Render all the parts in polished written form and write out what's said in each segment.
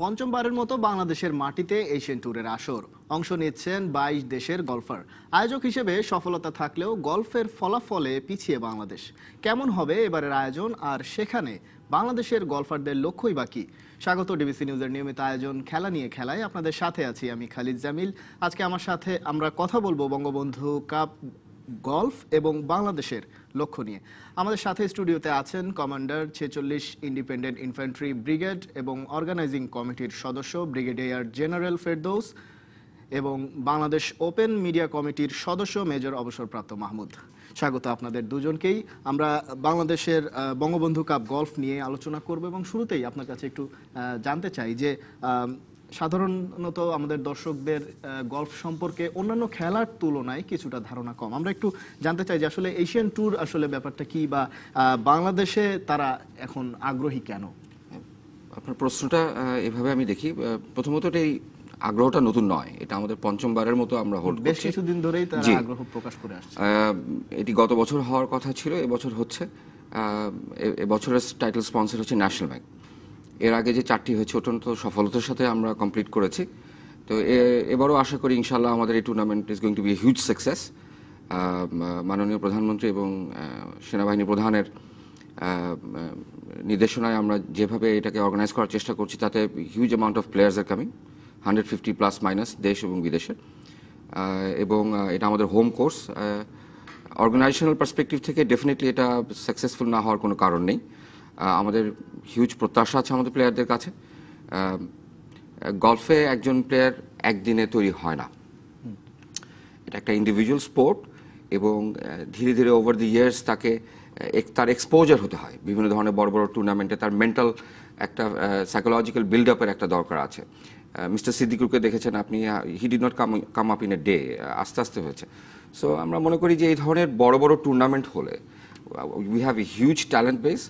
পঞ্চমবারের মতো বাংলাদেশের মাটিতে এশিয়ান ট্যুরের আসর অংশ নিচ্ছেন ২২ দেশের গলফার। আয়োজক হিসেবে সফলতা থাকলেও গলফের ফলাফলে পিছিয়ে বাংলাদেশ। কেমন হবে এবারের আয়োজন, আর সেখানে বাংলাদেশের গলফারদের লক্ষ্যই বাকি? স্বাগত ডিবিসি নিউজের নিয়মিত আয়োজন খেলা নিয়ে খেলায়। আপনাদের সাথে আছি আমি খালিদ জামিল। আজকে আমার সাথে আমরা কথা বলবো বঙ্গবন্ধু কাপ গলফ এবং বাংলাদেশের লক্ষ্য নিয়ে। আমাদের সাথে স্টুডিওতে আছেন কমান্ডার ৪৬ ইন্ডিপেন্ডেন্ট ইনফ্যান্ট্রি ব্রিগেড এবং অর্গানাইজিং কমিটির সদস্য ব্রিগেডিয়ার জেনারেল ফেরদৌস এবং বাংলাদেশ ওপেন মিডিয়া কমিটির সদস্য মেজর অবসরপ্রাপ্ত মাহমুদ। স্বাগত আপনাদের দুজনকেই। আমরা বাংলাদেশের বঙ্গবন্ধু কাপ গলফ নিয়ে আলোচনা করব এবং শুরুতেই আপনার কাছে একটু জানতে চাই যে সাধারণত আমাদের দর্শকদের গলফ সম্পর্কে অন্যান্য খেলার তুলনায় কিছুটা ধারণা কম। আমরা একটু জানতে চাই যে আসলে এশিয়ান ট্যুর আসলে ব্যাপারটা কি, বা বাংলাদেশে তারা এখন আগ্রহী কেন? আপনার প্রশ্নটা এভাবে আমি দেখি, প্রথমত এই আগ্রহটা নতুন নয়, এটা আমাদের পঞ্চমবারের মতো আমরা হোল্ড করছি। বেশ কিছুদিন ধরেই তারা আগ্রহ প্রকাশ করে আসছে। এটি গত বছর হওয়ার কথা ছিল, এবছর হচ্ছে। এবছরের টাইটেল স্পন্সর হচ্ছে ন্যাশনাল ব্যাংক। এর আগে যে 4টি হয়েছে অত্যন্ত সফলতার সাথে আমরা কমপ্লিট করেছি। তো এবারও আশা করি ইনশাল্লাহ আমাদের এই tournament is going to be a huge success. মাননীয় প্রধানমন্ত্রী এবং সেনাবাহিনী প্রধানের নির্দেশনায় আমরা যেভাবে এটাকে অর্গানাইজ করার চেষ্টা করছি, তাতে huge amount of players are coming, 150 plus minus দেশ এবং বিদেশের। এবং এটা আমাদের হোম কোর্স। অর্গানাইজেশনাল পার্সপেক্টিভ থেকে ডেফিনেটলি এটা সাকসেসফুল না হওয়ার কোনো কারণ নেই। আমাদের হিউজ প্রত্যাশা আছে আমাদের প্লেয়ারদের কাছে। গলফে একজন প্লেয়ার একদিনে তৈরি হয় না, এটা একটা ইন্ডিভিজুয়াল স্পোর্ট এবং ধীরে ধীরে ওভার দি ইয়ার্স তাকে তার এক্সপোজার হতে হয় বিভিন্ন ধরনের বড় বড় টুর্নামেন্টে। তার মেন্টাল একটা সাইকোলজিক্যাল বিল্ড আপের একটা দরকার আছে। মিস্টার সিদ্দিকুরকে দেখেছেন আপনি, he did not come up in a day, আস্তে আস্তে হয়েছে। সো আমরা মনে করি যে এই ধরনের বড় বড় টুর্নামেন্ট হলে we have a huge talent base.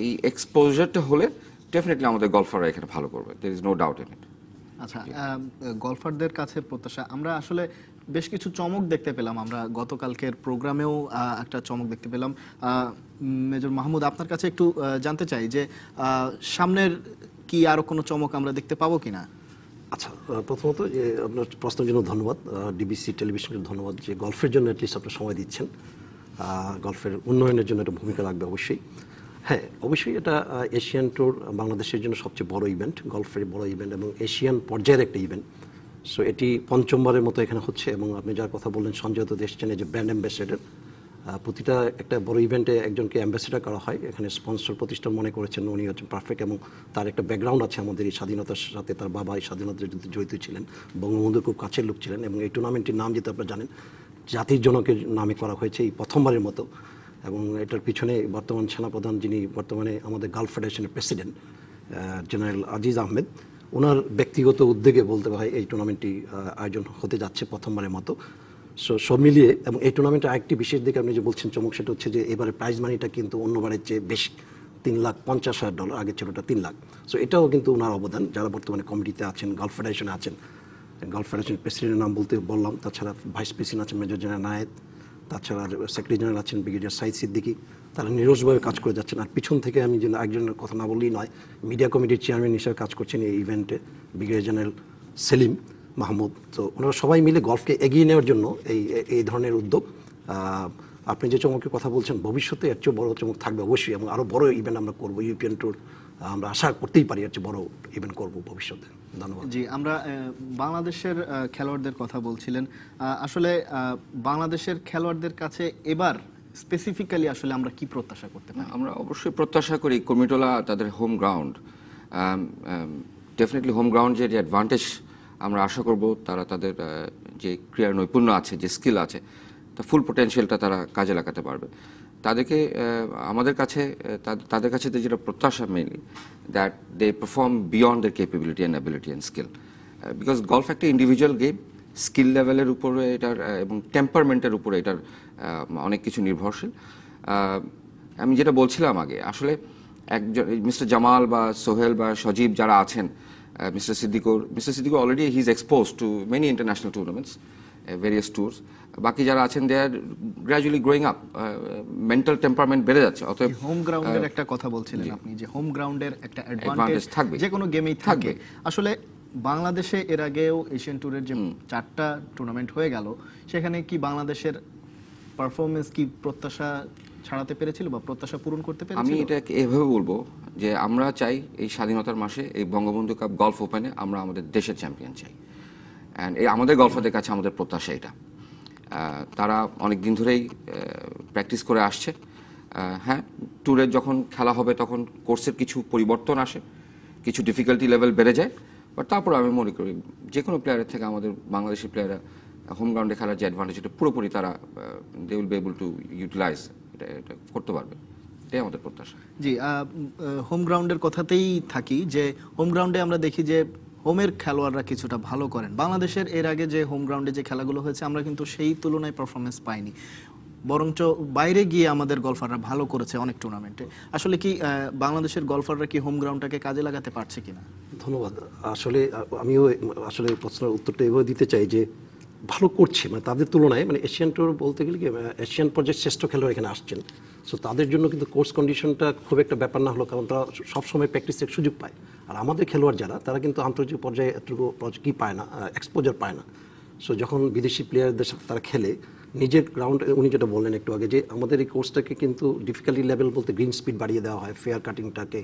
এই এক্সপোজারটা হলে ডেফিনেটলি আমাদের গলফাররা এখানে ভালো করবে, there is no doubt in it. আচ্ছা, গলফারদের কাছে প্রত্যাশা, আমরা আসলে বেশ কিছু চমক দেখতে পেলাম। আমরা গতকালকের প্রোগ্রামেও একটা চমক দেখতে পেলাম। মেজর মাহমুদ, আপনার কাছে একটু জানতে চাই যে সামনের কি আরো কোনো চমক আমরা দেখতে পাবো কিনা? আচ্ছা, প্রথমত যে আপনার প্রশ্নের জন্য ধন্যবাদ, ডিবিসি টেলিভিশনকে ধন্যবাদ যে গলফের জন্য অ্যাটলিস্ট আপনার সময় দিচ্ছেন। গলফের উন্নয়নের জন্য একটা ভূমিকা রাখবে অবশ্যই। হ্যাঁ, অবশ্যই এটা এশিয়ান ট্যুর বাংলাদেশের জন্য সবচেয়ে বড় ইভেন্ট, গলফের বড় ইভেন্ট এবং এশিয়ান পর্যায়ের একটা ইভেন্ট। সো এটি পঞ্চমবারের মতো এখানে হচ্ছে এবং আপনি যার কথা বললেন সঞ্জয় তো দেশছেন, এই যে ব্র্যান্ড অ্যাম্বাসেডর, প্রতিটা একটা বড় ইভেন্টে একজনকে অ্যাম্বাসেডর করা হয়। এখানে স্পন্সর প্রতিষ্ঠান মনে করেছেন উনি হচ্ছেন পারফেক্ট এবং তার একটা ব্যাকগ্রাউন্ড আছে আমাদের এই স্বাধীনতার সাথে। তার বাবা এই স্বাধীনতার যুদ্ধে জড়িত ছিলেন, বঙ্গবন্ধুর খুব কাছের লোক ছিলেন এবং এই টুর্নামেন্টটির নাম যেটা আপনারা জানেন জাতির জনকের নামে করা হয়েছে এই প্রথমবারের মতো। এবং এটার পিছনে বর্তমান সেনাপ্রধান, যিনি বর্তমানে আমাদের গালফ ফেডারেশনের প্রেসিডেন্ট জেনারেল আজিজ আহমেদ, ওনার ব্যক্তিগত উদ্যোগে বলতে হয় এই টুর্নামেন্টটি আয়োজন হতে যাচ্ছে প্রথমবারের মতো। সো সব মিলিয়ে এবং এই টুর্নামেন্টের আরেকটি বিশেষ দিকে আপনি যে বলছেন চমক, সেটা হচ্ছে যে এবারে প্রাইজ মানিটা কিন্তু অন্যবারের চেয়ে বেশি, $3,50,000, আগে ছিল ওটা 3 লাখ। সো এটাও কিন্তু ওনার অবদান, যারা বর্তমানে কমিটিতে আছেন, গালফ ফেডারেশনে আছেন। গালফ ফেডারেশনের প্রেসিডেন্টের নাম বলতে বললাম, তাছাড়া ভাইস প্রেসিডেন্ট আছেন মেজর জেনারেল নায়েদ, তাছাড়া সেক্রেটারি জেনারেল আছেন ব্রিগেডিয়ার সাইদ সিদ্দিকী। তারা নিরসভাবে কাজ করে যাচ্ছেন। আর পিছন থেকে আমি যে একজনের কথা না বললেই নয়, মিডিয়া কমিটির চেয়ারম্যান হিসেবে কাজ করছেন এই ইভেন্টে ব্রিগেডিয়ার জেনারেল সেলিম মাহমুদ। তো ওনারা সবাই মিলে গলফকে এগিয়ে নেওয়ার জন্য এই ধরনের উদ্যোগ। আপনি যে চমকের কথা বলছেন, ভবিষ্যতে এর চেয়ে বড় চমক থাকবে অবশ্যই এবং আরও বড় ইভেন্ট আমরা করবো। ইউপিএন ট্যুর আমরা আশা করতেই পারি এর চেয়ে বড় ইভেন্ট করবো ভবিষ্যতে। ধন্যবাদ। জি, আমরা বাংলাদেশের খেলোয়াড়দের কথা বলছিলেন। আসলে বাংলাদেশের খেলোয়াড়দের কাছে এবার স্পেসিফিক্যালি আসলে আমরা কি প্রত্যাশা করতে পারি? আমরা অবশ্যই প্রত্যাশা করি কুর্মিটোলা তাদের home ground, definitely home ground যে অ্যাডভান্টেজ আমরা আশা করব তারা তাদের যে ক্রীড়ার নৈপুণ্য আছে, যে স্কিল আছে, তা ফুল পোটেনশিয়ালটা তারা কাজে লাগাতে পারবে। তাদেরকে আমাদের কাছে তাদের কাছে যেটা প্রত্যাশা mainly that they perform beyond their capability and ability and skill. Because golf একটা ইন্ডিভিজুয়াল গেম, স্কিল লেভেলের উপরে এটার এবং টেম্পারমেন্টের উপরে এটার অনেক কিছু নির্ভরশীল। আমি যেটা বলছিলাম আগে, আসলে একজন মিস্টার জামাল বা সোহেল বা সজীব যারা আছেন, mister Siddiqur already he is expose to many international tournaments various tours. বাকি যারা আছেন they are gradually growing up, mental temperament বেড়ে যাচ্ছে। অতএব হোম গ্রাউন্ডের একটা কথা বলছিলেন আপনি, যে হোম গ্রাউন্ডের একটা অ্যাডভান্টেজ Advantage থাকবে। যে কোনো গেমেই থাকবে। আসলে বাংলাদেশে এর আগেও এশিয়ান ট্যুরের যে 4টা টুর্নামেন্ট হয়ে গেল, সেখানে কি বাংলাদেশের পারফরমেন্স কি প্রত্যাশা ছাড়াতে পেরেছিল বা প্রত্যাশা পূরণ করতে আমি পেরেছিল? এটা এভাবে বলবো যে আমরা চাই এই স্বাধীনতার মাসে এই বঙ্গবন্ধু কাপ গলফ ওপেনে আমরা আমাদের দেশের চ্যাম্পিয়ন চাই। অ্যান্ড এই আমাদের গলফারদের কাছে আমাদের প্রত্যাশা এটা। তারা অনেক দিন ধরেই প্র্যাকটিস করে আসছে। হ্যাঁ, ট্যুরের যখন খেলা হবে তখন কোর্সের কিছু পরিবর্তন আসে, কিছু ডিফিকাল্টি লেভেল বেড়ে যায়, বাট তারপর আমি মনে করি যে কোনো প্লেয়ারের থেকে আমাদের বাংলাদেশি প্লেয়াররা হোম গ্রাউন্ডে খেলার যে অ্যাডভান্টেজ এটা পুরোপুরি তারা they will be able to utilise, এটা করতে পারবে, এটাই আমাদের প্রত্যাশা। জি, হোম গ্রাউন্ডের কথাতেই থাকি, যে হোম গ্রাউন্ডে আমরা দেখি যে হোমের খেলোয়াড়রা কিছুটা ভালো করেন। বাংলাদেশের এর আগে যে হোম গ্রাউন্ডে যে খেলাগুলো হয়েছে আমরা কিন্তু সেই তুলনায় পারফরমেন্স পাইনি, বরঞ্চ বাইরে গিয়ে আমাদের গলফাররা ভালো করেছে অনেক টুর্নামেন্টে। আসলে কি বাংলাদেশের গলফাররা কি হোম গ্রাউন্ডটাকে কাজে লাগাতে পারছে কিনা? ধন্যবাদ। আসলে আমিও আসলে প্রশ্নের উত্তরটা এভাবে দিতে চাই যে ভালো করছে, মানে তাদের তুলনায়, মানে এশিয়ান ট্যুর বলতে গেলে কি এশিয়ান পর্যায়ের শ্রেষ্ঠ খেলোয়াড় এখানে আসছেন। সো তাদের জন্য কিন্তু কোর্স কন্ডিশনটা খুব একটা ব্যাপার না হলো, কারণ তারা সবসময় প্র্যাকটিসের সুযোগ পায়। আর আমাদের খেলোয়াড় যারা, তারা কিন্তু আন্তর্জাতিক পর্যায়ে এতটুকু কি পায় না, এক্সপোজার পায় না। সো যখন বিদেশি প্লেয়ারদের সাথে তারা খেলে নিজের গ্রাউন্ড, উনি যেটা বললেন একটু আগে, যে আমাদের এই কোর্সটাকে কিন্তু ডিফিকাল্টি লেভেল বলতে গ্রিন স্পিড বাড়িয়ে দেওয়া হয়, ফেয়ার কাটিংটাকে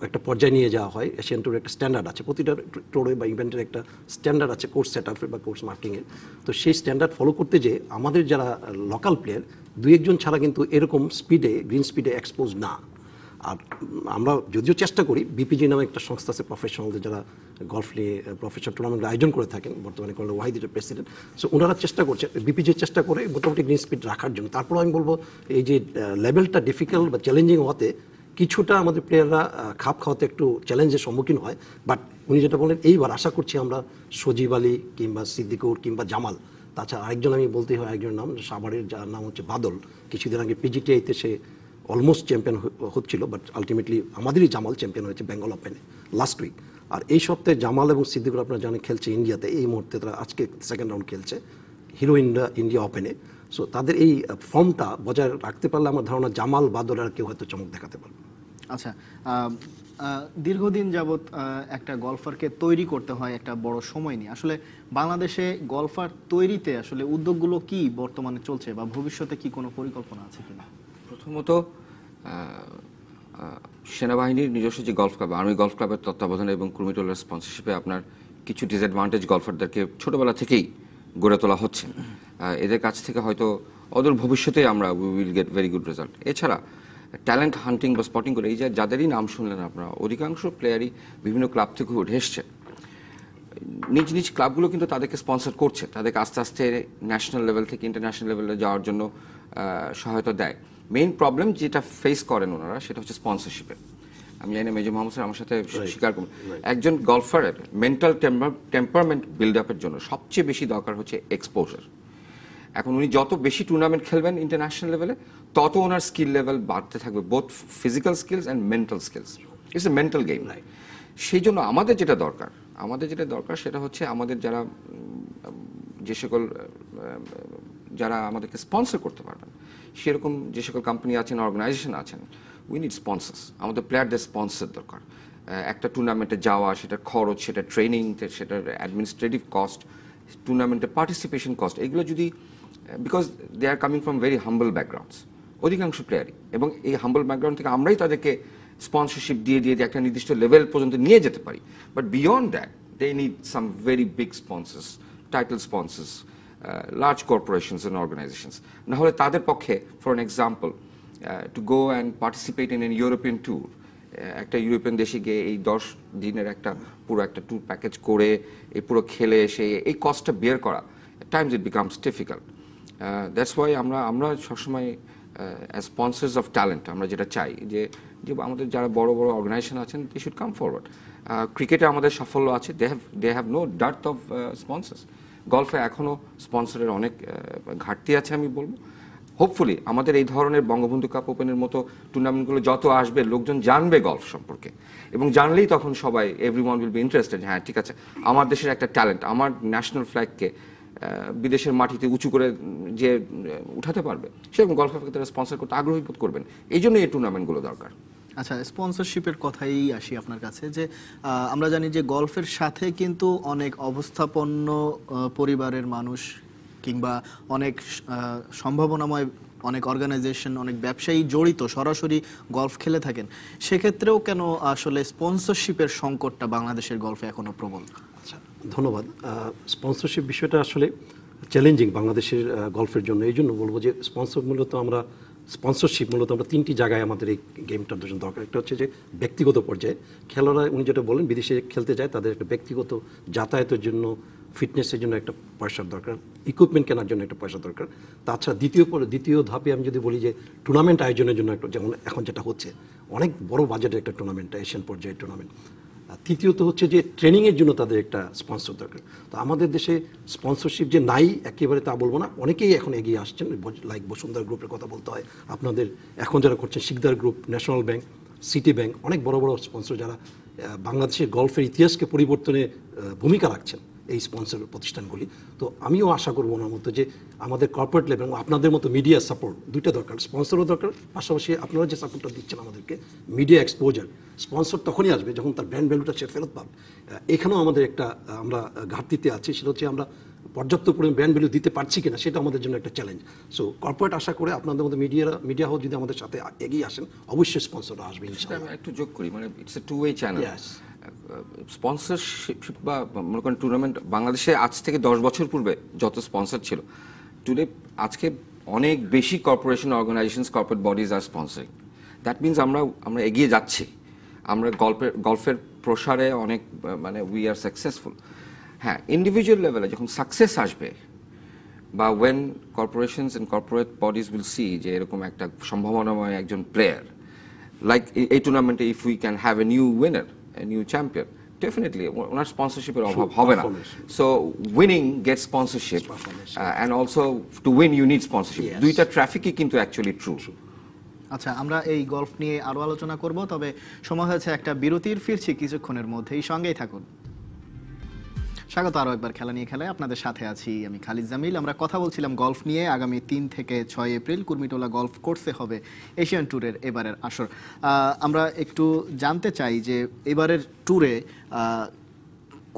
একটা পর্যায়ে নিয়ে যাওয়া হয়। এশিয়ান ট্যুরের একটা স্ট্যান্ডার্ড আছে, প্রতিটা ট্যুরে বা ইভেন্টের একটা স্ট্যান্ডার্ড আছে কোর্স সেট আপের বা কোর্স মার্কিংয়ের। তো সেই স্ট্যান্ডার্ড ফলো করতে যে আমাদের যারা লোকাল প্লেয়ার 2-1 ছাড়া কিন্তু এরকম স্পিডে, গ্রিন স্পিডে এক্সপোজ না। আর আমরা যদিও চেষ্টা করি, বিপিজি নামে একটা সংস্থা আছে প্রফেশনালদের যারা গলফ নিয়ে প্রফেশনাল টুর্নামেন্ট আয়োজন করে থাকেন, বর্তমানে কর্নেল ওয়াহিদের প্রেসিডেন্ট। সো ওনারা চেষ্টা করছে, বিপিজির চেষ্টা করে মোটামুটি গ্রিন স্পিড রাখার জন্য। তারপর আমি বলবো এই যে লেভেলটা ডিফিকাল্ট বা চ্যালেঞ্জিং হওয়াতে কিছুটা আমাদের প্লেয়াররা খাপ খাওয়াতে একটু চ্যালেঞ্জের সম্মুখীন হয়। বাট উনি যেটা বলেন, এইবার আশা করছি আমরা সজীব আলী কিংবা সিদ্দিকুর কিংবা জামাল, তাছাড়া আরেকজন আমি বলতেই হয়, একজনের নাম সাভারের, যার নাম হচ্ছে বাদল, কিছুদিন আগে পিজিটিআইতে সে অলমোস্ট চ্যাম্পিয়ন হচ্ছিল, বাট আলটিমেটলি আমাদেরই জামাল চ্যাম্পিয়ন হয়েছে বেঙ্গল ওপেনে লাস্ট উইক। আর এই সপ্তাহে জামাল এবং সিদ্দিকুর আপনারা জানেন খেলছে ইন্ডিয়াতে, এই মুহূর্তে তারা আজকে সেকেন্ড রাউন্ড খেলছে হিরো ইন্ডিয়া ওপেনে। সো তাদের এই ফর্মটা বজায় রাখতে পারলে আমার ধারণা জামাল বাদল আর কেউ হয়তো চমক দেখাতে পারবে। আচ্ছা, দীর্ঘদিন যাবৎ একটা গলফারকে তৈরি করতে হয় একটা বড় সময় নিয়ে। আসলে বাংলাদেশে গলফার তৈরিতে আসলে উদ্যোগগুলো কি বর্তমানে চলছে বা ভবিষ্যতে কি কোনো পরিকল্পনা আছে কিনা? প্রথমত সেনাবাহিনীর নিজস্ব যে গলফ ক্লাব, আর্মি গলফ ক্লাবের তত্ত্বাবধানে এবং কুর্মিটোলার স্পন্সরশিপে আপনার কিছু ডিসঅ্যাডভান্টেজ গলফারদেরকে ছোটবেলা থেকেই গড়ে তোলা হচ্ছে। এদের কাছ থেকে হয়তো অদূর ভবিষ্যতে আমরা we will get very good result. এছাড়া ট্যালেন্ট হান্টিং বা স্পটিং করে এই যে যাদেরই নাম শুনলেন আপনারা, অধিকাংশ প্লেয়ারই বিভিন্ন ক্লাব থেকে উঠে এসছে। নিজ নিজ ক্লাবগুলো কিন্তু তাদেরকে স্পন্সর করছে, তাদেরকে আস্তে আস্তে ন্যাশনাল লেভেল থেকে ইন্টারন্যাশনাল লেভেলে যাওয়ার জন্য সহায়তা দেয়। মেইন প্রবলেম যেটা ফেস করেন ওনারা সেটা হচ্ছে স্পন্সরশিপের। আমি জানি মেজর মোহাম্মদ স্যার আমার সাথে স্বীকার করুন, একজন গলফারের মেন্টাল টেম্পারমেন্ট বিল্ড আপের জন্য সবচেয়ে বেশি দরকার হচ্ছে এক্সপোজার। এখন উনি যত বেশি টুর্নামেন্ট খেলবেন ইন্টারন্যাশনাল লেভেলে, তত ওনার স্কিল লেভেল বাড়তে থাকবে, both physical skills and mental skills. It's a mental game. সেই জন্য আমাদের যেটা দরকার সেটা হচ্ছে আমাদের যারা যে সকল যারা আমাদেরকে স্পন্সর করতে পারবেন, সেরকম যে সকল কোম্পানি আছেন, অর্গানাইজেশন আছেন, উই নিড স্পন্সর্স। আমাদের প্লেয়ারদের স্পন্সর দরকার। একটা টুর্নামেন্টে যাওয়া, সেটার খরচ, সেটা ট্রেনিং, সেটার অ্যাডমিনিস্ট্রেটিভ কস্ট, টুর্নামেন্টে পার্টিসিপেশন কস্ট, এগুলো যদি, because they are coming from very humble backgrounds অধিকাংশ প্লেয়ারই, এবং এই হাম্বল ব্যাকগ্রাউন্ড থেকে আমরাই তাদেরকে স্পন্সরশিপ দিয়ে একটা নির্দিষ্ট লেভেল পর্যন্ত নিয়ে যেতে পারি। But beyond that they need some very big sponsors, title sponsors, large corporations and organisations. না হলে তাদের পক্ষে, for an example, to go and participate in an European tour, একটা ইউরোপিয়ান দেশে গিয়ে এই 10 দিনের পুরো একটা ট্যুর প্যাকেজ করে এই পুরো খেলে এসে এই কস্টটা বেয়ার করা, times it becomes difficult. That's why আমরা সবসময় অ্যাজ স্পন্সর্স অফ ট্যালেন্ট আমরা যেটা চাই যে আমাদের যারা বড় বড় অর্গানাইজেশন আছেন, দে শুড কাম ফরওয়ার্ড। ক্রিকেটে আমাদের সাফল্য আছে, they have no dearth of sponsors. গলফে এখনও স্পন্সরের অনেক ঘাটতি আছে আমি বলবো। হোপফুলি আমাদের এই ধরনের বঙ্গবন্ধু কাপ ওপেনের মতো টুর্নামেন্টগুলো যত আসবে, লোকজন জানবে গলফ সম্পর্কে, এবং জানলেই তখন সবাই এভরিওয়ান উইল বি ইন্টারেস্টেড। হ্যাঁ ঠিক আছে, আমার দেশের একটা ট্যালেন্ট, আমার ন্যাশনাল ফ্ল্যাগকে বিদেশের মাটিতে উঁচু করে যে উঠাতে পারবে, সেরকম গলফারকে তারা স্পন্সর করতে আগ্রহী বোধ করবেন। এই জন্য এই টুর্নামেন্টগুলো দরকার। আচ্ছা, স্পন্সরশিপের কথাই আসি আপনার কাছে, যে আমরা জানি যে গলফের সাথে কিন্তু অনেক অবস্থাপন্ন পরিবারের মানুষ কিংবা অনেক সম্ভাবনাময় অনেক অর্গানাইজেশন, অনেক ব্যবসায়ী জড়িত, সরাসরি গলফ খেলে থাকেন। সেক্ষেত্রেও কেন আসলে স্পন্সরশিপের সংকটটা বাংলাদেশের গলফে এখনো প্রবল? আচ্ছা, ধন্যবাদ। স্পন্সরশিপ বিষয়টা আসলে চ্যালেঞ্জিং বাংলাদেশের গলফের জন্য। এই জন্য বলবো যে স্পন্সরশিপ মূলত আমরা তিনটি জায়গায় আমাদের এই গেমটার জন্য দরকার। একটা হচ্ছে যে ব্যক্তিগত পর্যায়ে খেলোয়াড়রা, উনি যেটা বলেন বিদেশে খেলতে যায়, তাদের একটা ব্যক্তিগত যাতায়াতের জন্য, ফিটনেসের জন্য একটা পয়সার দরকার, ইকুইপমেন্ট কেনার জন্য একটা পয়সা দরকার। তাছাড়া দ্বিতীয় ধাপে আমি যদি বলি যে টুর্নামেন্ট আয়োজনের জন্য একটা, যেমন এখন যেটা হচ্ছে অনেক বড় বাজেটের একটা টুর্নামেন্ট, এশিয়ান পর্যায়ের টুর্নামেন্ট। তৃতীয়ত হচ্ছে যে ট্রেনিংয়ের জন্য তাদের একটা স্পন্সর দরকার। তো আমাদের দেশে স্পন্সরশিপ যে নাই একেবারে তা বলবো না, অনেকেই এখন এগিয়ে আসছেন। লাইক বসুন্ধরা গ্রুপের কথা বলতে হয়, আপনাদের এখন যারা করছেন Sikder group, national bank, city bank, অনেক বড় বড় স্পন্সর যারা বাংলাদেশের গলফের ইতিহাসকে পরিবর্তনে ভূমিকা রাখছেন, এই স্পন্সর প্রতিষ্ঠানগুলি। তো আমিও আশা করবো ওনার মতো যে আমাদের কর্পোরেট লেভেল এবং আপনাদের মতো মিডিয়া সাপোর্ট দুইটা দরকার, স্পন্সরও দরকার, পাশাপাশি আপনারা যে সাপোর্টটা দিচ্ছেন আমাদেরকে, মিডিয়া এক্সপোজার। স্পন্সর তখনই আসবে যখন তার ব্র্যান্ড ভ্যালুটা সে ফেরত পাবে। এখানেও আমাদের একটা আমরা ঘাটতিতে আছি, সেটা হচ্ছে আমরা পর্যাপ্ত পরিমাণ ব্র্যান্ড ভ্যালু দিতে পারছি কিনা, সেটা আমাদের জন্য একটা চ্যালেঞ্জ। সো কর্পোরেট আশা করে আপনাদের মতো মিডিয়া হোক যদি আমাদের সাথে এগিয়ে আসেন, অবশ্যই স্পন্সররা আসবে ইনশাআল্লাহ। আমি একটু যোগ করি, মানে it's a two way channel. Sponsorship বা মনে করেন টুর্নামেন্ট বাংলাদেশে আজ থেকে 10 বছর পূর্বে যত স্পন্সর ছিল, টুডে আজকে অনেক বেশি কর্পোরেশন, অর্গানাইজেশনস, কর্পোরেট বডিজ আর স্পন্সরিং। দ্যাট মিনস আমরা এগিয়ে যাচ্ছি, আমরা গল্ফের প্রসারে অনেক, মানে উই আর সাকসেসফুল। হ্যাঁ, ইন্ডিভিজুয়াল লেভেলে যখন সাকসেস আসবে, বা when corporations and corporate bodies will see যে এরকম একটা সম্ভাবনাময় একজন প্লেয়ার, লাইক এই টুর্নামেন্টে if we can have a new winner, a new champion, definitely ওনার স্পন্সরশিপের অভাব হবে না। So winning get sponsorship, and also to win you need sponsorship. দুইটা ট্রাফিকই কিন্তু অ্যাকচুয়ালি ট্রু। আচ্ছা, আমরা এই গলফ নিয়ে আরো আলোচনা করব, তবে সময় হয়েছে একটা বিরতির। ফিরছি কিছুক্ষণের মধ্যেই, সঙ্গেই থাকুন। স্বাগত আরও একবার খেলা নিয়ে খেলায়, আপনাদের সাথে আছি আমি খালিদ জামিল। আমরা কথা বলছিলাম গলফ নিয়ে। আগামী 3 থেকে 6 এপ্রিল কুর্মিটোলা গলফ কোর্সে হবে এশিয়ান ট্যুরের এবারের আসর। আমরা একটু জানতে চাই যে এবারের ট্যুরে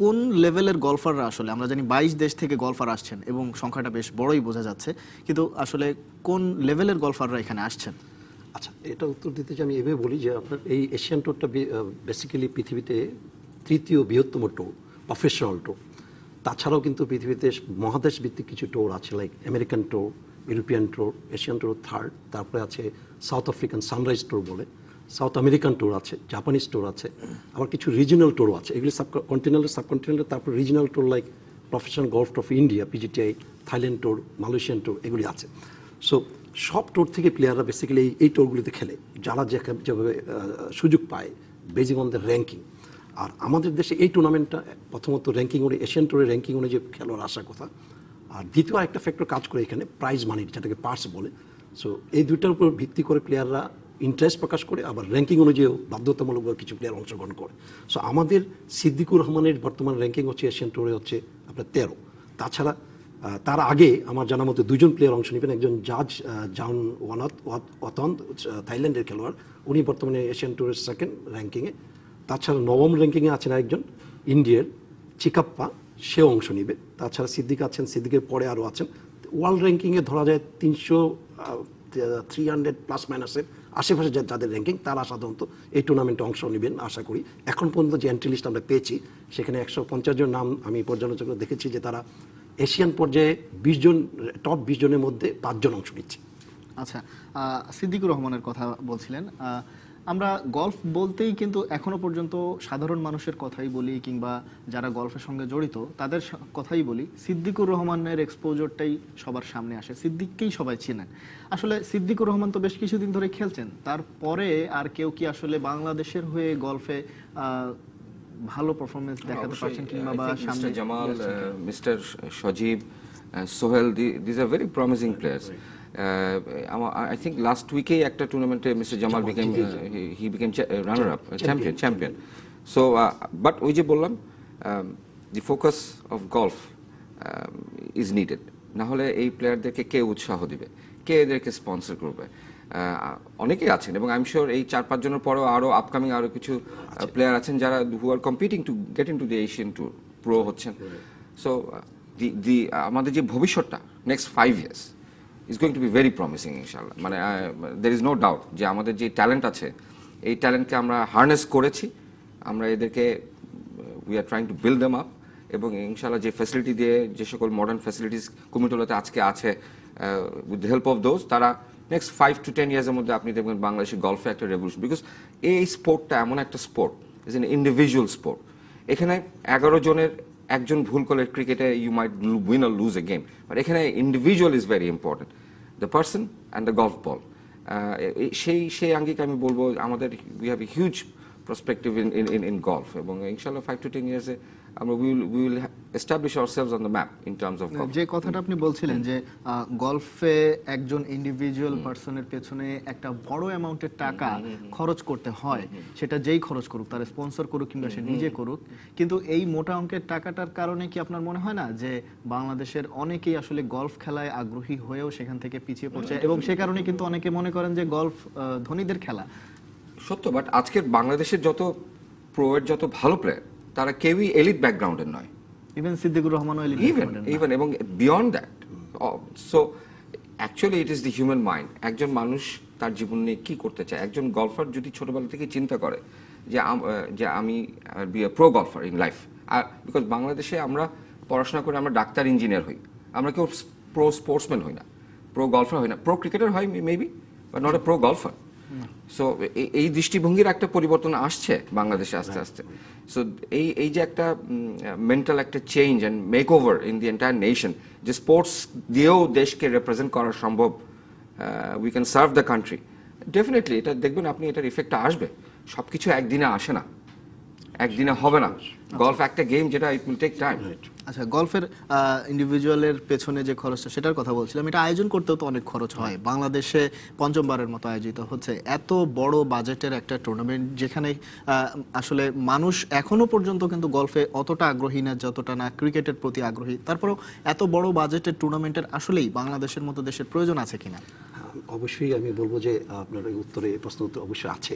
কোন লেভেলের গলফাররা, আসলে আমরা জানি 22 দেশ থেকে গলফার আসছেন এবং সংখ্যাটা বেশ বড়ই বোঝা যাচ্ছে, কিন্তু আসলে কোন লেভেলের গলফাররা এখানে আসছেন? আচ্ছা, এটা উত্তর দিতে যে আমি এভাবে বলি যে আপনার এই এশিয়ান ট্যুরটা বেসিক্যালি পৃথিবীতে তৃতীয় বৃহত্তম ট্যুর, প্রফেশনাল ট্যুর। তাছাড়াও কিন্তু পৃথিবীতে মহাদেশ ভিত্তিক কিছু ট্যুর আছে, like American tour, European tour, Asian tour third, তারপরে আছে সাউথ আফ্রিকান সানরাইজ ট্যুর বলে, সাউথ আমেরিকান ট্যুর আছে, জাপানিজ ট্যুর আছে, আবার কিছু রিজিনাল ট্যুরও আছে। এগুলি সাবকন্টিনেন্টাল, তারপর regional tour like professional golf trophy India, পিজিটিআই, Thailand tour, Malaysian tour, এগুলি আছে। সো সব ট্যুর থেকে প্লেয়াররা বেসিক্যালি এই ট্যুরগুলিতে খেলে, যারা যেভাবে সুযোগ পায় বেজিং অন দ্য র্যাঙ্কিং। আর আমাদের দেশে এই টুর্নামেন্টটা প্রথমত র্যাঙ্কিং অনুযায়ী, এশিয়ান ট্যুরের র্যাঙ্কিং অনুযায়ী খেলোয়াড় আসার কথা। আর দ্বিতীয় আরেকটা ফ্যাক্টর কাজ করে এখানে, প্রাইজ মানি, যেটাকে পার্স বলে। সো এই দুইটার উপর ভিত্তি করে প্লেয়াররা ইন্টারেস্ট প্রকাশ করে, আবার র্যাঙ্কিং অনুযায়ীও বাধ্যতামূলকভাবে কিছু প্লেয়ার অংশগ্রহণ করে। সো আমাদের সিদ্দিকুর রহমানের বর্তমান র্যাঙ্কিং হচ্ছে এশিয়ান ট্যুরে হচ্ছে আপনার 13। তাছাড়া তার আগে আমার জানা মতো 2জন প্লেয়ার অংশ নেবেন। একজন জাজ জাউন ওয়াতন, থাইল্যান্ডের খেলোয়াড়, উনি বর্তমানে এশিয়ান ট্যুরের 2nd র্যাঙ্কিংয়ে। তাছাড়া 9ম র্যাঙ্কিংয়ে আছেন একজন ইন্ডিয়ার চিকাপ্পা, সেও অংশ নেবে। তাছাড়া সিদ্দিক আছেন, সিদ্দিকের পরে আরও আছেন। ওয়ার্ল্ড র্যাঙ্কিংয়ে ধরা যায় 300 প্লাস মাইনাসের আশেপাশে যাদের র্যাঙ্কিং, তারা সাধারণত এই টুর্নামেন্টে অংশ নেবেন আশা করি। এখন পর্যন্ত যে এন্ট্রি লিস্ট আমরা পেয়েছি, সেখানে 150 জন নাম আমি পর্যালোচনা দেখেছি যে তারা এশিয়ান পর্যায়ে 20 জন, টপ 20 জনের মধ্যে 5 জন অংশ নিচ্ছে। আচ্ছা, সিদ্দিকুর রহমানের কথা বলছিলেন। আমরা গলফ বলতেই কিন্তু এখনো পর্যন্ত সাধারণ মানুষের কথাই বলি, কিংবা যারা গলফের সঙ্গে জড়িত তাদের কথাই বলি। সিদ্দিকুর রহমানের এক্সপোজারটাই সবার সামনে আসে, সিদ্দিককেই সবাই চেনেন। আসলে সিদ্দিকুর রহমান তো বেশ কিছুদিন ধরে খেলছেন, তারপরে আর কেউ কি আসলে বাংলাদেশের হয়ে গলফে ভালো পারফরমেন্স দেখাতে পারছেন, কিংবা বা সামনে? Mister Jamal, mister Sajib, Sohel, these are very promising players. I think last week একটা টুর্নামেন্টে mister Jamal he became runner up, champion. So but ওই যে বললাম, the focus of golf is needed. না হলে এই প্লেয়ারদেরকে কে উৎসাহ দিবে, কে এদেরকে স্পন্সর করবে? অনেকেই আছেন এবং আই এম শিওর এই 4-5 জনের পরেও আরও আপকামিং আরও কিছু প্লেয়ার আছেন যারা who are competing to get into the Asian tour, pro হচ্ছেন। সো আমাদের যে ভবিষ্যৎটা next 5 years is going to be very promising ইনশাআল্লাহ। মানে দের ইজ নো ডাউট যে আমাদের যে ট্যালেন্ট আছে এই ট্যালেন্টকে আমরা হার্নেস করেছি, আমরা এদেরকে we are trying to build them up, এবং ইনশাআল্লাহ যে ফ্যাসিলিটি দিয়ে যে সকল মডার্ন ফ্যাসিলিটিস কুমিটোলাতে আজকে আছে with the help of those, তারা নেক্সট 5 to 10 years মধ্যে আপনি দেখবেন বাংলাদেশের গলফে একটা রেভলিউশন। বিকজ এই স্পোর্টটা এমন একটা sport, is an individual sport. এখানে 11 জনের একজন ভুল করলে ক্রিকেটে you might win or lose a game, but এখানে individual is very important, the person and the golf ball. সেই আঙ্গিকে আমি বলবো আমাদের we have a huge prospective in golf, এবং ইনশাআল্লাহ 5 to 10 years আমরা we will establish ourselves on the map in terms of golf. যে কথাটা আপনি বলছিলেন যে গলফে একজন ইন্ডিভিজুয়াল পার্সনের পেছনে একটা বড় অ্যামাউন্টের টাকা খরচ করতে হয়, সেটা যেই খরচ করুক, তার স্পন্সর করুক কিংবা সে নিজে করুক, কিন্তু এই মোটা অঙ্কের টাকাটার কারণে কি আপনার মনে হয় না যে বাংলাদেশের অনেকেই আসলে গলফ খেলায় আগ্রহী হয়েও সেখান থেকে পিছিয়ে পড়ছে, এবং সে কারণে কিন্তু অনেকে মনে করেন যে গলফ ধনীদের খেলা? সত্য, বাট আজকের বাংলাদেশের যত প্রোয়ের যত ভালো প্লেয়ার তারা কেউই এলিট ব্যাকগ্রাউন্ডের নয়, ইভেন সিদ্দিকুর রহমানও এলিট ইভেন এবং beyond that. So actually it is the human mind. একজন মানুষ তার জীবন নিয়ে কী করতে চায়, একজন গলফার যদি ছোটবেলা থেকে চিন্তা করে যে আমি be a pro golfer in life, because বাংলাদেশে আমরা পড়াশোনা করে আমরা ডাক্তার, ইঞ্জিনিয়ার হই, আমরা কেউ প্রো স্পোর্টসম্যান হই না, প্রো গলফার হই না, প্রো ক্রিকেটার হয় maybe, but not a pro golfer. So এই দৃষ্টিভঙ্গির একটা পরিবর্তন আসছে বাংলাদেশে আস্তে আস্তে। সো এই যে একটা মেন্টাল একটা change and make over in the entire nation, যে স্পোর্টস দিয়েও দেশকে রিপ্রেজেন্ট করা সম্ভব, we can serve the country, definitely এটা দেখবেন আপনি, এটার ইফেক্টটা আসবে। সব কিছু একদিনে আসে না, একদিনে হবে না। গলফ একটা গেম যেটা ইট উইল টেক টাইম। আচ্ছা, গলফের ইন্ডিভিজুয়ালের পেছনে যে খরচটা সেটার কথা বলছিলাম, এটা আয়োজন করতেও তো অনেক খরচ হয়। বাংলাদেশে পঞ্চমবারের মতো আয়োজিত হচ্ছে এত বড় বাজেটের একটা টুর্নামেন্ট, যেখানে আসলে মানুষ এখনো পর্যন্ত কিন্তু গলফে অতটা আগ্রহী না যতটা না ক্রিকেটের প্রতি আগ্রহী। তারপরেও এত বড় বাজেটের টুর্নামেন্টের আসলেই বাংলাদেশের মতো দেশের প্রয়োজন আছে কিনা? অবশ্যই আমি বলবো যে আপনার এই উত্তরে প্রশ্ন উত্তর অবশ্যই আছে।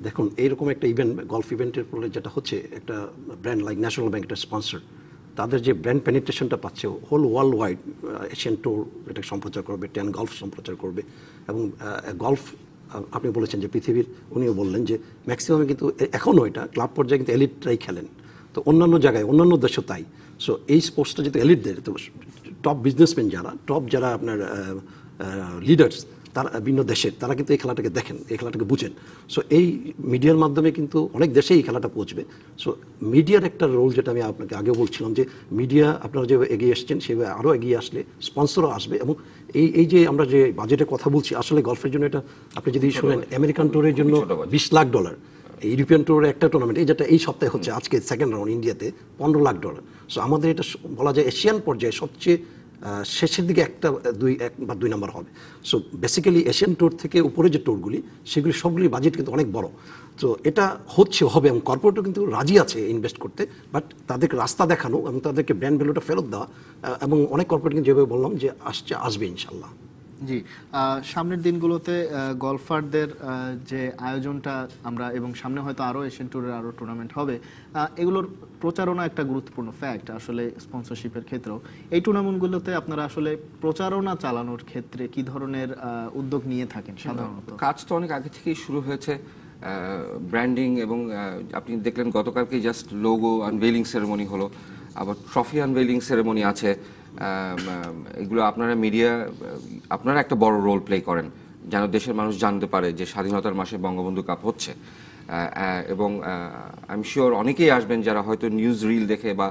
দেখুন, এইরকম একটা ইভেন্ট, গলফ ইভেন্টের ফলে যেটা হচ্ছে, একটা ব্র্যান্ড লাইক ন্যাশনাল ব্যাংক একটা স্পন্সর, তাদের যে ব্র্যান্ড পেনিট্রেশনটা পাচ্ছে whole world wide, Asian tour এটা সম্প্রচার করবে, 10 গলফ সম্প্রচার করবে, এবং গলফ আপনি বলেছেন যে পৃথিবীর, উনিও বললেন যে ম্যাক্সিমাম কিন্তু এখনও এটা ক্লাব পর্যায়ে কিন্তু এলিটরাই খেলেন, তো অন্যান্য জায়গায় অন্যান্য দেশও তাই। সো এই স্পোর্টসটা যেহেতু এলিটদের, তো টপ বিজনেসম্যান টপ যারা আপনার লিডার্স তারা বিভিন্ন দেশের, তারা কিন্তু এই খেলাটাকে দেখেন, এই খেলাটাকে বুঝেন। সো এই মিডিয়ার মাধ্যমে কিন্তু অনেক দেশেই এই খেলাটা পৌঁছবে। সো মিডিয়ার একটা রোল, যেটা আমি আপনাকে আগেও বলছিলাম, যে মিডিয়া আপনারা যে এগিয়ে এসছেন সেভাবে আরও এগিয়ে আসলে স্পন্সরও আসবে, এবং এই যে আমরা যে বাজেটের কথা বলছি, আসলে গলফের জন্য এটা আপনি যদি শোনেন, আমেরিকান ট্যুরের জন্য $20 লাখ, ইউরোপিয়ান ট্যুরের একটা টুর্নামেন্ট, এই যেটা এই সপ্তাহে হচ্ছে, আজকে সেকেন্ড রাউন্ড ইন্ডিয়াতে $15 লাখ। সো আমাদের এটা বলা যায় এশিয়ান পর্যায়ে সবচেয়ে শেষের দিকে এক বা দুই নাম্বার হবে। সো বেসিক্যালি এশিয়ান ট্যুর থেকে উপরে যে ট্যুরগুলি, সেগুলি সবগুলি বাজেট কিন্তু অনেক বড়। তো এটা হবে, এবং কর্পোরেটও কিন্তু রাজি আছে ইনভেস্ট করতে, বাট তাদেরকে রাস্তা দেখানো এবং তাদেরকে ব্র্যান্ড ভ্যালুটা ফেরত দেওয়া, এবং অনেক কর্পোরেট কিন্তু যেভাবে বললাম যে আসবে ইনশাল্লাহ। জি, সামনের দিনগুলোতে গলফারদের যে আয়োজনটা আমরা, এবং সামনে হয়তো আরও এশিয়ান ট্যুরের আরও টুর্নামেন্ট হবে, এগুলোর প্রচারণা একটা গুরুত্বপূর্ণ ফ্যাক্ট আসলে স্পন্সরশিপের ক্ষেত্রেও। এই টুর্নামেন্টগুলোতে আপনারা আসলে প্রচারণা চালানোর ক্ষেত্রে কি ধরনের উদ্যোগ নিয়ে থাকেন সাধারণত? কাজ তো অনেক আগে থেকেই শুরু হয়েছে, ব্র্যান্ডিং, এবং আপনি দেখলেন গতকালকে জাস্ট লোগো আনভেইলিং সেরেমনি হলো, আবার ট্রফি আনভেইলিং সেরেমনি আছে। এগুলো আপনারা মিডিয়া, আপনারা একটা বড় রোল প্লে করেন যেন দেশের মানুষ জানতে পারে যে স্বাধীনতার মাসে বঙ্গবন্ধু কাপ হচ্ছে, এবং আই এম শিওর অনেকেই আসবেন যারা হয়তো নিউজ রিল দেখে বা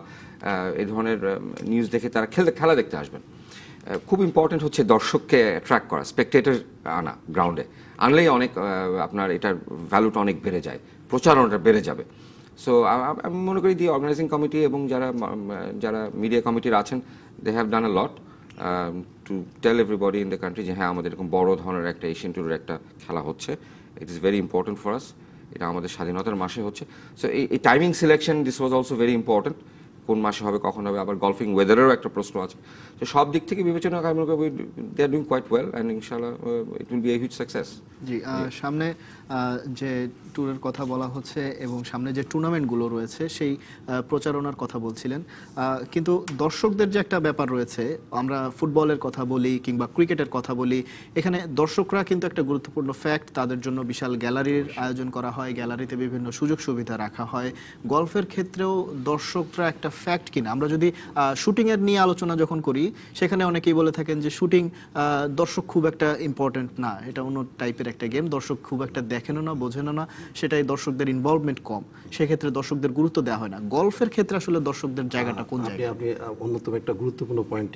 এই ধরনের নিউজ দেখে তারা খেলা দেখতে আসবেন। খুব ইম্পর্টেন্ট হচ্ছে দর্শককে অ্যাট্রাক্ট করা, স্পেকটেটর আনা গ্রাউন্ডে, আনলেই অনেক আপনার এটার ভ্যালুটা অনেক বেড়ে যায়, প্রচারণাটা বেড়ে যাবে। সো আমি মনে করি দি অর্গানাইজিং কমিটি এবং যারা মিডিয়া কমিটির আছেন, they have done a lot to tell everybody in the country যে হ্যাঁ, আমাদের এরকম বড় ধরনের একটা এশিয়ান ট্যুরের একটা খেলা হচ্ছে, it is very important for us, এটা আমাদের স্বাধীনতার মাসে হচ্ছে। সো এই timing selection, this was also very important, কোন মাসে হবে, কখন হবে, আবার গলফিং ওয়েদারেরও একটা প্রশ্ন আছে। তো সব দিক থেকে বিবেচনা করে আমি মনে করি they are doing quite well and ইনশাআল্লাহ it will be a huge success. জি, সামনে যে ট্যুরের কথা বলা হচ্ছে এবং সামনে যে টুর্নামেন্টগুলো রয়েছে সেই প্রচারণার কথা বলছিলেন, কিন্তু দর্শকদের যে একটা ব্যাপার রয়েছে, আমরা ফুটবলের কথা বলি কিংবা ক্রিকেটের কথা বলি, এখানে দর্শকরা কিন্তু একটা গুরুত্বপূর্ণ ফ্যাক্ট। তাদের জন্য বিশাল গ্যালারির আয়োজন করা হয়, গ্যালারিতে বিভিন্ন সুযোগ সুবিধা রাখা হয়। গলফের ক্ষেত্রেও দর্শকরা একটা ফ্যাক্ট কিনা। আমরা যদি শুটিংয়ের নিয়ে আলোচনা যখন করি, সেখানে অনেকেই বলে থাকেন যে শুটিং দর্শক খুব একটা ইম্পর্টেন্ট না, এটা অন্য টাইপের একটা গেম, দর্শক খুব একটা দেখেনও না, বোঝেনও না, সেটাই দর্শকদের ইনভলভমেন্ট কম, সেক্ষেত্রে দর্শকদের গুরুত্ব দেওয়া হয় না। গলফের ক্ষেত্রে আসলে দর্শকদের জায়গাটা কোন জায়গায়? আপনি অন্যতম একটা গুরুত্বপূর্ণ পয়েন্ট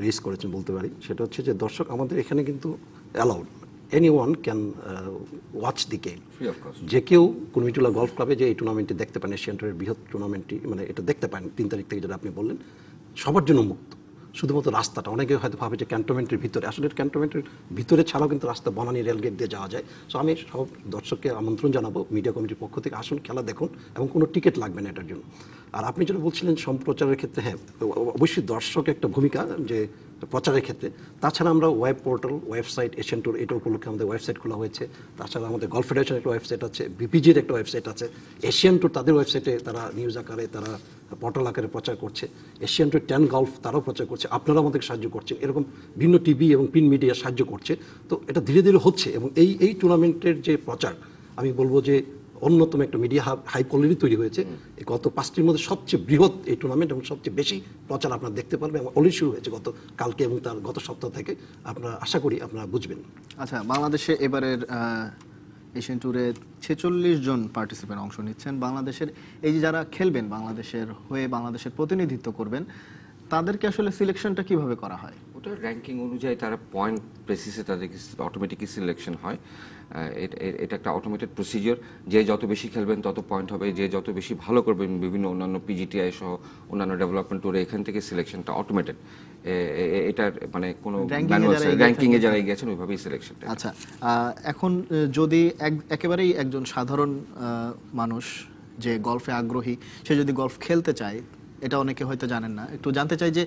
রেজ করেছেন বলতে পারি, সেটা হচ্ছে যে দর্শক আমাদের এখানে কিন্তু allowed, anyone can watch the game. যে কেউ কুর্মিটোলা গলফ ক্লাবে যে এই টুর্নামেন্টটি দেখতে পান, এশিয়ান টুরের বৃহৎ টুর্নামেন্টটি, মানে এটা দেখতে পান 3 তারিখ থেকে, যেটা আপনি বললেন, সবার জন্য মুক্ত। শুধুমাত্র রাস্তাটা, অনেকে হয়তো ভাবে যে ক্যান্টনমেন্টের ভিতরে, আসলে ক্যান্টনমেন্টের ভিতরে ছাড়াও কিন্তু রাস্তা বনানী রেলগেট দিয়ে যাওয়া যায়। সো আমি সব দর্শককে আমন্ত্রণ জানাবো, মিডিয়া কমিটির পক্ষ থেকে আসুন, খেলা দেখুন, এবং কোনো টিকিট লাগবে না এটার জন্য। আর আপনি যেটা বলছিলেন সম্প্রচারের ক্ষেত্রে, হ্যাঁ অবশ্যই দর্শক একটা ভূমিকা যে প্রচারের ক্ষেত্রে। তাছাড়া আমরা web portal, website, Asian tour এটা উপলক্ষে আমাদের ওয়েবসাইট খোলা হয়েছে। তাছাড়া আমাদের গলফ ফেডারেশনের একটা ওয়েবসাইট আছে, বিপিজির একটা ওয়েবসাইট আছে, এশিয়ান ট্যুর তাদের ওয়েবসাইটে তারা নিউজ আকারে, তারা পোর্টাল আকারে প্রচার করছে, এশিয়ান ট্যুর 10 গলফ তারাও প্রচার করছে, আপনারা আমাদেরকে সাহায্য করছেন, এরকম ভিন্ন টিভি এবং প্রিন্ট মিডিয়া সাহায্য করছে। তো এটা ধীরে ধীরে হচ্ছে, এবং এই টুর্নামেন্টের যে প্রচার, আমি বলবো যে অন্যতম একটা মিডিয়া হাই কোয়ালিটি তৈরি হয়েছে। গত 5টির মধ্যে সবচেয়ে বৃহৎ এই টুর্নামেন্ট, এবং সবচেয়ে বেশি প্রচার আপনারা দেখতে পারবেন, এবং অলরেডি শুরু হয়েছে গত কালকে এবং তার গত সপ্তাহ থেকে। আপনারা আশা করি আপনারা বুঝবেন। আচ্ছা, বাংলাদেশে এবারের এশিয়ান ট্যুরে 46 জন পার্টিসিপেন্ট অংশ নিচ্ছেন। বাংলাদেশের এই যে যারা খেলবেন, বাংলাদেশের হয়ে বাংলাদেশের প্রতিনিধিত্ব করবেন, তাদেরকে আসলে সিলেকশনটা কিভাবে করা হয়? ওটা র্যাঙ্কিং অনুযায়ী তারা পয়েন্ট বেসিসে তাদেরকে অটোমেটিকলি সিলেকশন হয়। এটা একটা অটোমেটেড প্রসিজিওর। যে যত বেশি খেলবেন তত পয়েন্ট হবে, যে যত বেশি ভালো করবেন বিভিন্ন অন্যান্য পিজিটিআই সহ অন্যান্য ডেভেলপমেন্ট ট্যুরে, এখান থেকে সিলেকশনটা অটোমেটেড। এটার মানে কোনো র্যাঙ্কিংয়ে যারা গেছেন ওইভাবেই সিলেকশনটা। আচ্ছা, এখন যদি একেবারেই একজন সাধারণ মানুষ যে গলফে আগ্রহী, সে যদি গলফ খেলতে চায়, এটা অনেকে হয়তো জানেন না, একটু জানতে চাই যে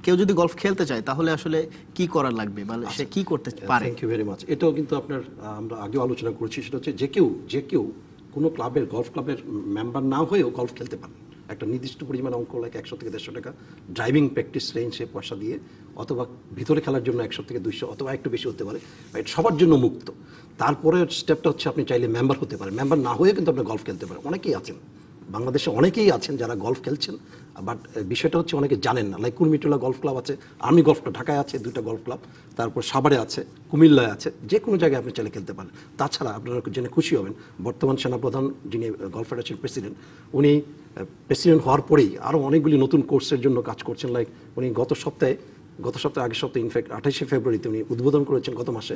কেউ যদি গলফ খেলতে চায় তাহলে আসলে কি করা লাগবে বা সে কি করতে পারে? Thank you very much. এটাও কিন্তু আপনার আমরা আগেও আলোচনা করেছি, সেটা হচ্ছে যে কেউ কোনো ক্লাবের, গলফ ক্লাবের মেম্বার না হয়েও গলফ খেলতে পারেন। একটা নির্দিষ্ট পরিমাণ অঙ্ক, লাইক 100 থেকে 150 টাকা ড্রাইভিং প্র্যাকটিস রেঞ্জে পয়সা দিয়ে, অথবা ভিতরে খেলার জন্য 100 থেকে 200, অথবা একটু বেশি হতে পারে, এটা সবার জন্য মুক্ত। তারপরের স্টেপটা হচ্ছে আপনি চাইলে মেম্বার হতে পারেন। মেম্বার না হয়ে কিন্তু আপনি গলফ খেলতে পারেন। অনেকেই আছেন বাংলাদেশে, অনেকেই আছেন যারা গলফ খেলছেন, বাট বিষয়টা হচ্ছে অনেকে জানেন না। লাইক কুর্মিটোলা গলফ ক্লাব আছে, আর্মি গলফ ঢাকায় আছে 2টা গলফ ক্লাব, তারপর সাভারে আছে, কুমিল্লায় আছে, যে কোনো জায়গায় আপনি চাইলে খেলতে পারেন। তাছাড়া আপনারা জেনে খুশি হবেন, বর্তমান সেনাপ্রধান যিনি গলফ ফেডারেশন প্রেসিডেন্ট, উনি প্রেসিডেন্ট হওয়ার পরেই আরও অনেকগুলি নতুন কোর্সের জন্য কাজ করছেন। লাইক উনি গত সপ্তাহে আগের সপ্তাহে ইনফ্যাক্ট 28শে ফেব্রুয়ারিতে উনি উদ্বোধন করেছেন গত মাসে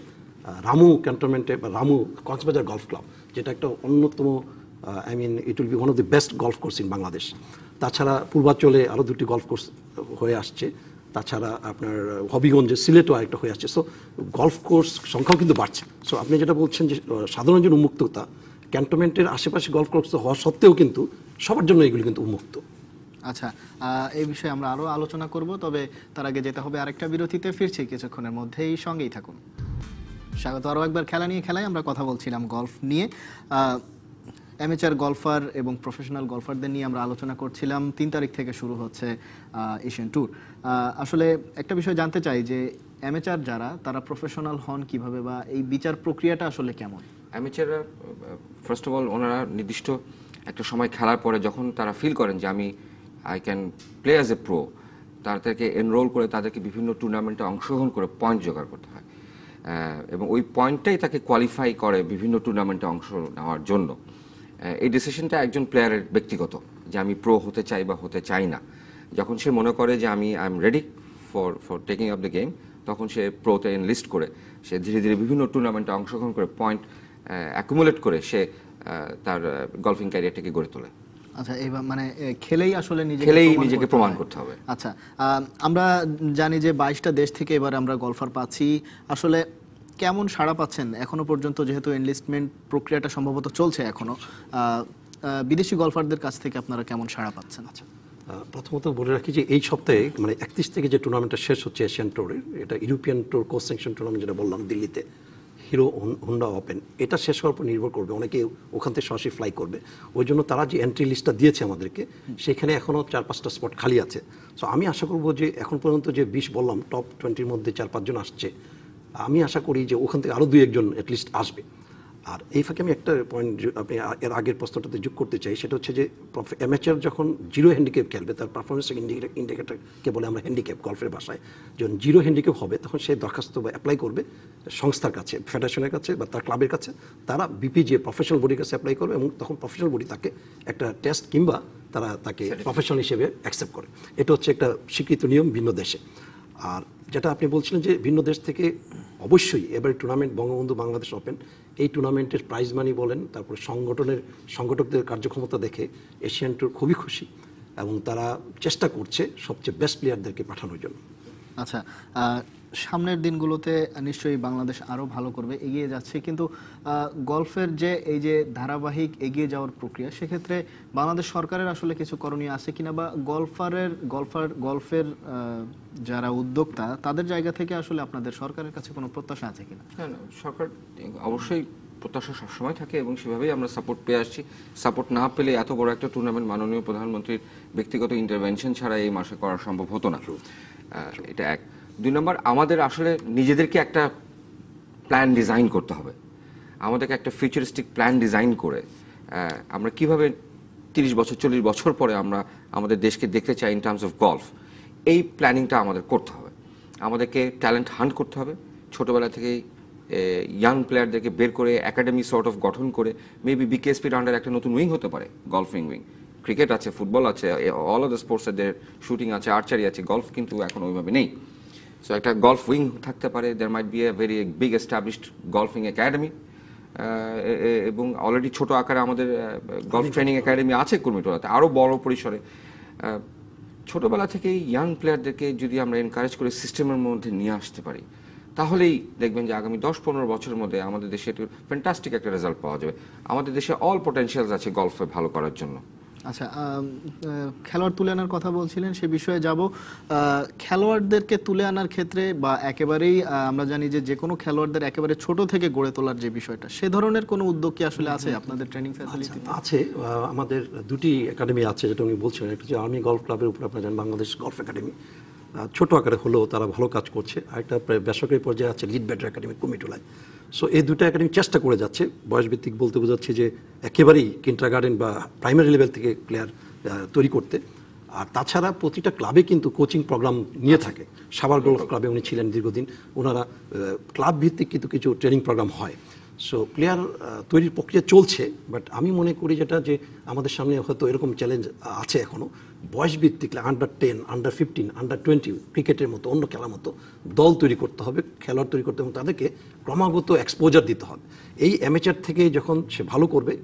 রামু ক্যান্টনমেন্টে, বা রামু কক্সবাজার গলফ ক্লাব, যেটা একটা অন্যতম, ইট will B one of the best golf course in Bangladesh. তাছাড়া পূর্বাঞ্চলে আরও 2টি গলফ কোর্স হয়ে আসছে। তাছাড়া আপনার হবিগঞ্জে, সিলেটও আরেকটা হয়ে আসছে। সো গলফ কোর্স সংখ্যাও কিন্তু বাড়ছে। সো আপনি যেটা বলছেন যে সাধারণ জন্য উন্মুক্ততা, ক্যান্টনমেন্টের আশেপাশে গলফ কোর্স হওয়া সত্ত্বেও কিন্তু সবার জন্য এগুলি কিন্তু উন্মুক্ত। আচ্ছা, এই বিষয়ে আমরা আরও আলোচনা করব, তবে তার আগে যেতে হবে আরেকটা বিরতিতে। ফিরছি কিছুক্ষণের মধ্যেই, সঙ্গেই থাকুন। স্বাগত আরও একবার খেলা নিয়ে খেলায়। আমরা কথা বলছিলাম গলফ নিয়ে। অ্যামেচার গলফার এবং প্রফেশনাল গলফারদের নিয়ে আমরা আলোচনা করছিলাম। 3 তারিখ থেকে শুরু হচ্ছে এশিয়ান ট্যুর। আসলে একটা বিষয় জানতে চাই যে অ্যামেচার যারা, তারা প্রফেশনাল হন কিভাবে, বা এই বিচার প্রক্রিয়াটা আসলে কেমন? অ্যামেচাররা ফার্স্ট অফ অল ওনারা নির্দিষ্ট একটা সময় খেলার পরে যখন তারা ফিল করেন যে I can play as a pro, তাদেরকে এনরোল করে তাদেরকে বিভিন্ন টুর্নামেন্টে অংশগ্রহণ করে পয়েন্ট জোগাড় করতে হয়, এবং ওই পয়েন্টটাই তাকে কোয়ালিফাই করে বিভিন্ন টুর্নামেন্টে অংশ নেওয়ার জন্য। এই ডিসিশনটা একজন প্লেয়ারের ব্যক্তিগত, যে আমি প্রো হতে চাই বা হতে চাই না। যখন সে মনে করে যে I am ready for taking up the game, তখন সে প্রোতে এনলিস্ট করে সে ধীরে ধীরে বিভিন্ন টুর্নামেন্টে অংশগ্রহণ করে পয়েন্ট অ্যাকুমুলেট করে সে তার গলফিং ক্যারিয়ারটাকে গড়ে তোলে। আচ্ছা, এইবার মানে খেলেই আসলে নিজেকে প্রমাণ করতে হবে। আচ্ছা, আমরা জানি যে 22টা দেশ থেকে এবার আমরা গলফার পাচ্ছি। আসলে কেমন সাড়া পাচ্ছেন এখনো পর্যন্ত, যেহেতু এনলিস্টমেন্ট প্রক্রিয়াটা সম্ভবত চলছে এখনো, বিদেশি গলফারদের কাছ থেকে আপনারা কেমন সাড়া পাচ্ছেন? আচ্ছা, প্রথমত বলে রাখি যে এই সপ্তাহে মানে 31 থেকে যে টুর্নামেন্টটা শেষ হচ্ছে এশিয়ান ট্যুরের, এটা European tour coach sanction tournament যেটা বললাম দিল্লিতে, হিরো হোন্ডা ওপেন, এটা শেষ হওয়ার পর নির্ভর করবে, অনেকে ওখান থেকে সরাসরি ফ্লাই করবে। ওই জন্য তারা যে এন্ট্রি লিস্টটা দিয়েছে আমাদেরকে, সেখানে এখনও 4-5টা স্পট খালি আছে। সো আমি আশা করব যে এখন পর্যন্ত যে 20 বললাম টপ 20-র মধ্যে 4-5 জন আসছে, আমি আশা করি যে ওখান থেকে আরও 2-1 জন অ্যাটলিস্ট আসবে। আর এই ফাঁকে আমি একটা পয়েন্ট আপনি এর আগের প্রশ্নটাতে যোগ করতে চাই, সেটা হচ্ছে যে অ্যামেচার যখন জিরো হ্যান্ডিক্যাপ খেলবে, তার পারফরমেন্স ইন্ডিকেটরকে বলে আমরা হ্যান্ডিক্যাপ গল্ফের ভাষায়, যখন জিরো হ্যান্ডিক্যাপ হবে তখন সে দরখাস্ত বা অ্যাপ্লাই করবে সংস্থার কাছে, ফেডারেশনের কাছে বা তার ক্লাবের কাছে, তারা বিপিজিএ প্রফেশনাল বডির কাছে অ্যাপ্লাই করবে এবং তখন প্রফেশনাল বডি তাকে একটা টেস্ট কিংবা তারা তাকে প্রফেশনাল হিসেবে অ্যাকসেপ্ট করে। এটা হচ্ছে একটা স্বীকৃত নিয়ম ভিন্ন দেশে। আর যেটা আপনি বলছিলেন যে ভিন্ন দেশ থেকে অবশ্যই এবার টুর্নামেন্ট বঙ্গবন্ধু বাংলাদেশ ওপেন, এই টুর্নামেন্টের প্রাইজ মানি বলেন, তারপরে সংগঠকদের কার্যক্ষমতা দেখে এশিয়ান ট্যুর খুবই খুশি এবং তারা চেষ্টা করছে সবচেয়ে বেস্ট প্লেয়ারদেরকে পাঠানোর জন্য। আচ্ছা, সামনের দিনগুলোতে নিশ্চয়ই বাংলাদেশ আরও ভালো করবে, এগিয়ে যাচ্ছে, কিন্তু গলফের যে এই যে ধারাবাহিক এগিয়ে যাওয়ার প্রক্রিয়া, সেক্ষেত্রে বাংলাদেশ সরকারের আসলে কিছু করণীয় আছে কিনা, বা গলফের যারা উদ্যোক্তা তাদের জায়গা থেকে আসলে আপনাদের সরকারের কাছে কোনো প্রত্যাশা আছে কিনা? হ্যাঁ, সরকার অবশ্যই প্রত্যাশা সবসময় থাকে এবং সেভাবেই আমরা সাপোর্ট পেয়ে আসছি। সাপোর্ট না পেলে এত বড় একটা টুর্নামেন্ট মাননীয় প্রধানমন্ত্রীর ব্যক্তিগত ইন্টারভেনশন ছাড়া এই মাসে করা সম্ভব হতো না। এটা এক। 2 নম্বর, আমাদের আসলে নিজেদেরকে একটা প্ল্যান ডিজাইন করতে হবে। আমাদেরকে একটা ফিউচারিস্টিক প্ল্যান ডিজাইন করে আমরা কিভাবে 30 বছর 40 বছর পরে আমরা আমাদের দেশকে দেখতে চাই ইন টার্মস অফ গলফ, এই প্ল্যানিংটা আমাদের করতে হবে। আমাদেরকে ট্যালেন্ট হান্ট করতে হবে, ছোটোবেলা থেকেই ইয়াং প্লেয়ারদেরকে বের করে একাডেমি সর্ট অফ গঠন করে, মেবি বিকেএসপির আন্ডার একটা নতুন উইং হতে পারে, গলফিং উইং। ক্রিকেট আছে, ফুটবল আছে, অল অফ দ্য স্পোর্টসের শুটিং আছে, আর্চারি আছে, গলফ কিন্তু এখন ওইভাবে নেই। সো একটা গলফ উইং থাকতে পারে, there might be a very big established golfing academy, এবং অলরেডি ছোট আকারে আমাদের গলফ ট্রেনিং একাডেমি আছে কুর্মিটোলাতে, আরও বড় পরিসরে। ছোটোবেলা থেকেই ইয়াং প্লেয়ারদেরকে যদি আমরা এনকারেজ করে সিস্টেমের মধ্যে নিয়ে আসতে পারি, তাহলেই দেখবেন যে আগামী 10-15 বছরের মধ্যে আমাদের দেশে একটু ফ্যান্টাস্টিক একটা রেজাল্ট পাওয়া যাবে। আমাদের দেশে অল পটেনশিয়ালস আছে গলফে ভালো করার জন্য। আচ্ছা, খেলোয়াড় তুলে আনার কথা বলছিলেন, সে বিষয়ে যাব। খেলোয়াড়দেরকে তুলে আনার ক্ষেত্রে বা একেবারেই আমরা জানি যে কোনো খেলোয়াড়দের একেবারে ছোট থেকে গড়ে তোলার যে বিষয়টা, সে ধরনের কোনো উদ্যোগ কি আসলে আছে আপনাদের ট্রেনিং ফ্যাসিলিটি? আছে, আমাদের দুটি একাডেমি আছে যেটা উনি বলছিলেন। একটা হচ্ছে আর্মি গলফ ক্লাবের উপর আপনারা জানেন বাংলাদেশ গলফ একাডেমি, ছোট আকারে হলেও তারা ভালো কাজ করছে। আর একটা বেসরকারি পর্যায়ে আছে লিড ব্যাটার একাডেমি কুমিটোলায়। সো এই দুটো একাডেমি চেষ্টা করে যাচ্ছে। বয়সভিত্তিক বলতে বোঝাচ্ছে যে একেবারেই কিন্ডারগার্টেন বা প্রাইমারি লেভেল থেকে প্লেয়ার তৈরি করতে। আর তাছাড়া প্রতিটা ক্লাবে কিন্তু কোচিং প্রোগ্রাম নিয়ে থাকে। সাভার গলফ ক্লাবে উনি ছিলেন দীর্ঘদিন, ওনারা ক্লাব ভিত্তিক কিন্তু কিছু ট্রেনিং প্রোগ্রাম হয়। সো প্লেয়ার তৈরির প্রক্রিয়া চলছে, বাট আমি মনে করি যেটা যে আমাদের সামনে হয়তো এরকম চ্যালেঞ্জ আছে এখনও, বয়সভিত্তিক আন্ডার-10, আন্ডার-15, আন্ডার-20 ক্রিকেটের মতো অন্য খেলার মতো দল তৈরি করতে হবে, খেলোয়াড় তৈরি করতে হবে এবং তাদেরকে ক্রমাগত এক্সপোজার দিতে হবে। এই অ্যামেচার থেকে যখন সে ভালো করবে,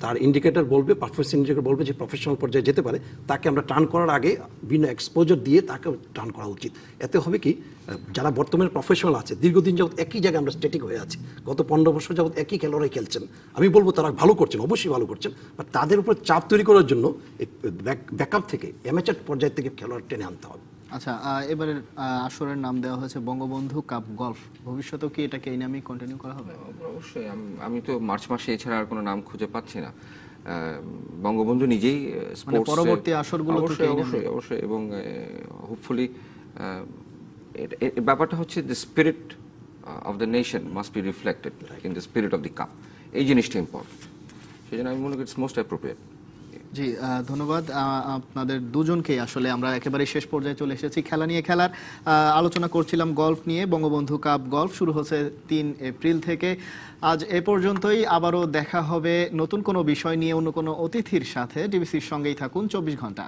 তার ইন্ডিকেটর বলবে, পারফরমেন্স ইন্ডিকেটর বলবে যে প্রফেশনাল পর্যায়ে যেতে পারে, তাকে আমরা টার্ন করার আগে বিভিন্ন এক্সপোজার দিয়ে তাকে টার্ন করা উচিত। এতে হবে কি, যারা বর্তমানে প্রফেশনাল আছে, দীর্ঘদিন যাবত একই জায়গায় আমরা স্ট্যাটিক হয়ে আছি, গত 15 বছর যাবত একই খেলোয়াড়ই খেলছেন, আমি বলবো তারা ভালো করছেন, অবশ্যই ভালো করছেন, বাট তাদের উপর চাপ তৈরি করার জন্য ব্যাকআপ থেকে অ্যামেচার পর্যায় থেকে খেলোয়াড় টেনে আনতে হবে। আচ্ছা, এবারের আসরের নাম দেওয়া হয়েছে বঙ্গবন্ধু কাপ গলফ, ভবিষ্যতেও কি এটাকে এই নামেই কন্টিনিউ করা হবে? অবশ্যই। আমি তো মার্চ মাসে এছাড়া আর কোনো নাম খুঁজে পাচ্ছি না। বঙ্গবন্ধু নিজেই পরবর্তী আসরগুলো অবশ্যই এবং হোপফুলি ব্যাপারটা হচ্ছে the spirit of the nation must be reflected in the spirit of the cup, এই জিনিসটা ইম্পর্টেন্ট। সেই জন্য আমি মনে করি ইটস মোস্ট অ্যাপ্রোপ্রিয়েট। জি, ধন্যবাদ আপনাদের দুজনকেই। আসলে আমরা একেবারে শেষ পর্যায়ে চলে এসেছি খেলা নিয়ে। খেলার আলোচনা করছিলাম গলফ নিয়ে। বঙ্গবন্ধু কাপ গলফ শুরু হচ্ছে 3 এপ্রিল থেকে। আজ এ পর্যন্তই। আবারও দেখা হবে নতুন কোনো বিষয় নিয়ে অন্য কোনো অতিথির সাথে। ডিবিসির সঙ্গেই থাকুন 24 ঘন্টা।